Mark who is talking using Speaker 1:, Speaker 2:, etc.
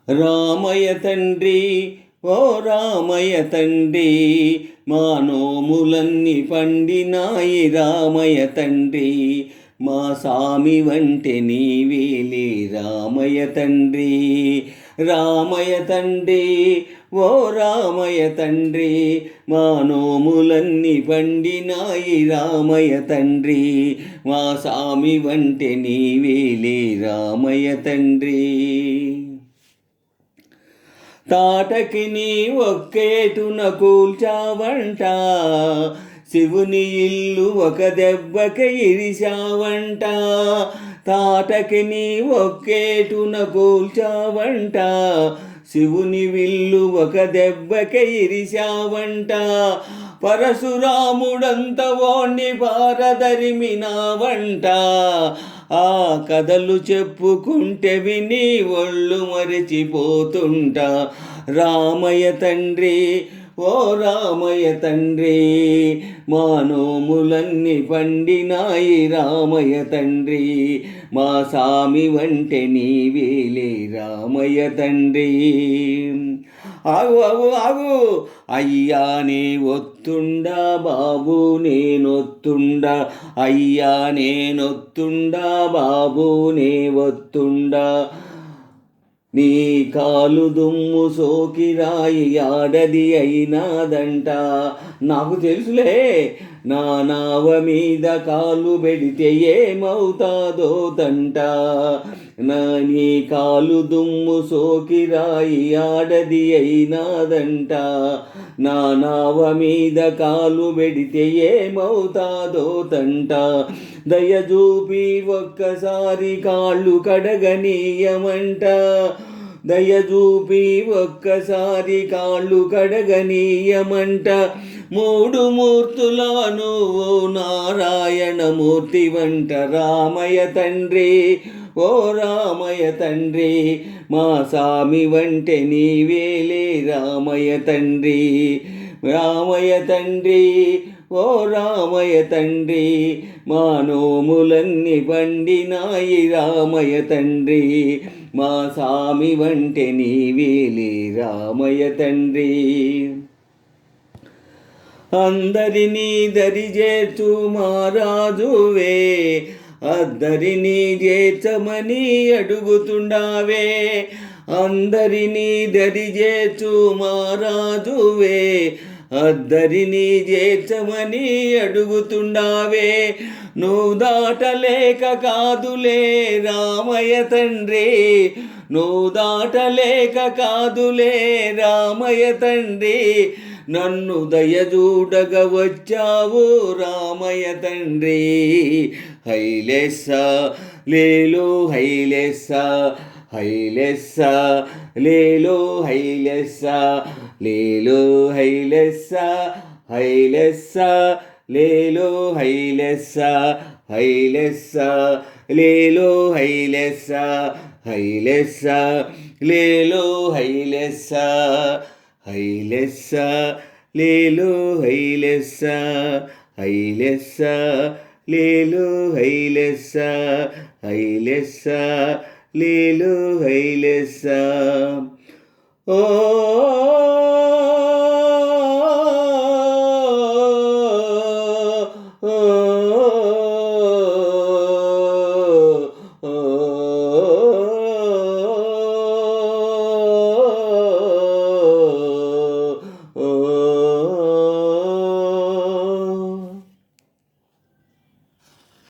Speaker 1: రామయ్య తండ్రి ఓ రామయ్య తండ్రి మా నోములన్నీ పండినాయి రామయ్య తండ్రి మా సామి వంటే నీవేలే రామయ్య తండ్రి రామయ్య తండ్రి ఓ రామయ్య తండ్రి మా నోములన్నీ పండినాయి రామయ్య తండ్రి మా సామి వంటే నీవేలే రామయ్య తండ్రి తాటకి నీ ఒక్కేటున కూల్చావంట శివుని ఇల్లు ఒక దెబ్బకి ఇరిశావంట తాటకి నీ ఒక్కేటున కూల్చావంట శివుని విల్లు ఒక దెబ్బకి ఇరిశావంట పరశురాముడంత వాణ్ణి పారదరిమినావంట ఆ కథలు చెప్పుకుంటే విని ఒళ్ళు మరిచిపోతుంటా రామయ్య తండ్రి ఓ రామయ్య తండ్రి మా నోములన్నీ పండినాయి రామయ్య తండ్రి మా సామి వంటే నీవేలే రామయ్య తండ్రి ఆగు ఆగు ఆగు అయ్యా నే ఒత్తుండా బాబు నేనొత్తుండా అయ్యా నేనొత్తుండా బాబు నే ఒత్తుండా నీ కాలు దుమ్ము సోకిరాయి ఆడది అయినాదంట నాకు తెలుసులే నా నావ మీద కాలు పెడితే ఏమవుతాదో తంట నా నీ కాలు దుమ్ము సోకిరాయి ఆడది అయినాదంట నా నావ మీద కాలు పెడితే ఏమవుతాదో తంట దయచూపి ఒక్కసారి కాళ్ళు కడగనీయమంట దయచూపి ఒక్కసారి కాళ్ళు కడగనీయమంట మూడు మూర్తుల నువ్వు నారాయణమూర్తి వంట రామయ్య తండ్రి ఓ రామయ్య తండ్రి మా సామి వంటే నీవేలే రామయ్య తండ్రి రామయ్య తండ్రి ఓ రామయ్య తండ్రి మా నోములన్నీ పండినాయి రామయ్య తండ్రి మా సామి వంటే నీవేలే రామయ్య తండ్రి అందరినీ దరిచేర్చు మహారాజువే అద్దరినీ చేర్చమని అడుగుతుండావే అందరినీ దరిచేర్చు మహారాజువే అద్దరినీ చేర్చమని అడుగుతుండావే నువ్వు దాటలేక కాదులే రామయ్య తండ్రి నువ్వు దాటలేక కాదులే రామయ్య తండ్రి నన్ను దయచూడగ వచ్చావు రామయ్య తండ్రి హైలెస్స లేలో హైలెస్స హైలెస్స లేలో హైలెస్స లేలో హైలెస్స హైలెస్స లేలో హైలెస్స హైలెస్స లేలో హైలెస్స హైలెస్స లేలో హైలెస్స హైలెస్స లేలో హైలెస్స హైలెస్స లేలో హైలెస్స హైలెస్స లేలో హైలెస్స ఓ